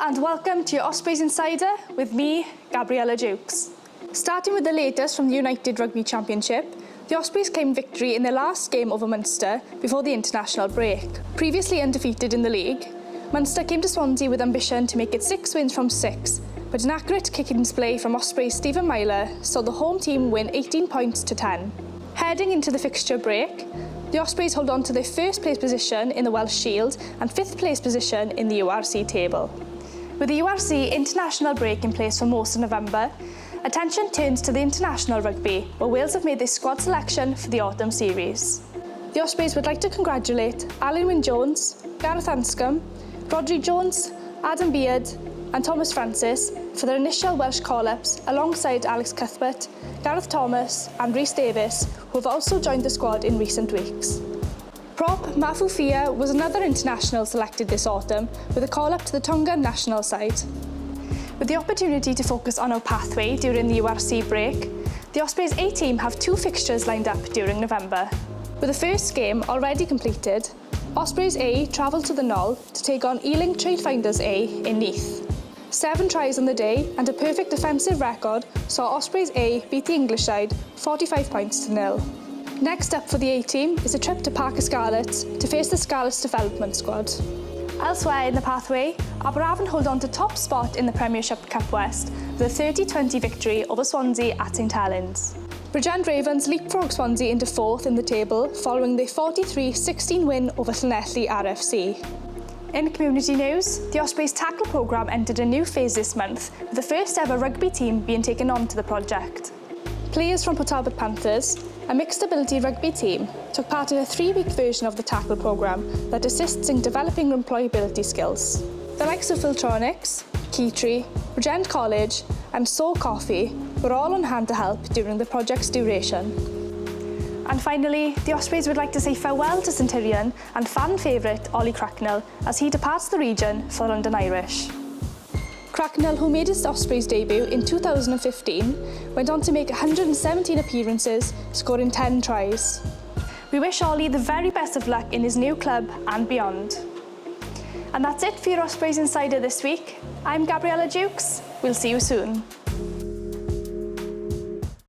and welcome to your Ospreys Insider with me, Gabriella Dukes. Starting with the latest from the United Rugby Championship, the Ospreys claimed victory in their last game over Munster before the international break. Previously undefeated in the league, Munster came to Swansea with ambition to make it 6 wins from 6, but an accurate kicking display from Ospreys' Stephen Myler saw the home team win 18 points to 10. Heading into the fixture break, the Ospreys hold on to their first place position in the Welsh Shield and 5th place position in the URC table. With the URC international break in place for most of November, attention turns to the international rugby, where Wales have made their squad selection for the autumn series. The Ospreys would like to congratulate Alun Wyn Jones, Gareth Anscombe, Rhodri Jones, Adam Beard and Thomas Francis for their initial Welsh call-ups alongside Alex Cuthbert, Gareth Thomas and Rhys Davis, who have also joined the squad in recent weeks. Prop Mafu Fia was another international selected this autumn with a call-up to the Tonga national side. With the opportunity to focus on our pathway during the URC break, the Ospreys A team have 2 fixtures lined up during November. With the first game already completed, Ospreys A travelled to the Knoll to take on Ealing Trailfinders A in Neath. 7 tries on the day and a perfect defensive record saw Ospreys A beat the English side 45 points to 0. Next up for the A team is a trip to Parker Scarlets to face the Scarlets development squad. Elsewhere in the pathway, Aberavon hold on to top spot in the Premiership Cup West with a 30-20 victory over Swansea at St Helens. Bridgend Ravens leapfrog Swansea into 4th in the table following their 43-16 win over Llanelli RFC. In community news, the Ospreys tackle programme entered a new phase this month, with the first ever rugby team being taken on to the project. Players from Port Talbot Panthers, a mixed ability rugby team, took part in a 3-week version of the tackle programme that assists in developing employability skills. The likes of Filtronics, Keytree, Bridgend College and Soul Coffee were all on hand to help during the project's duration. And finally, the Ospreys would like to say farewell to Centurion and fan favourite Ollie Cracknell as he departs the region for London Irish. Cracknell, who made his Ospreys debut in 2015, went on to make 117 appearances, scoring 10 tries. We wish Ollie the very best of luck in his new club and beyond. And that's it for your Ospreys Insider this week. I'm Gabriella Dukes. We'll see you soon.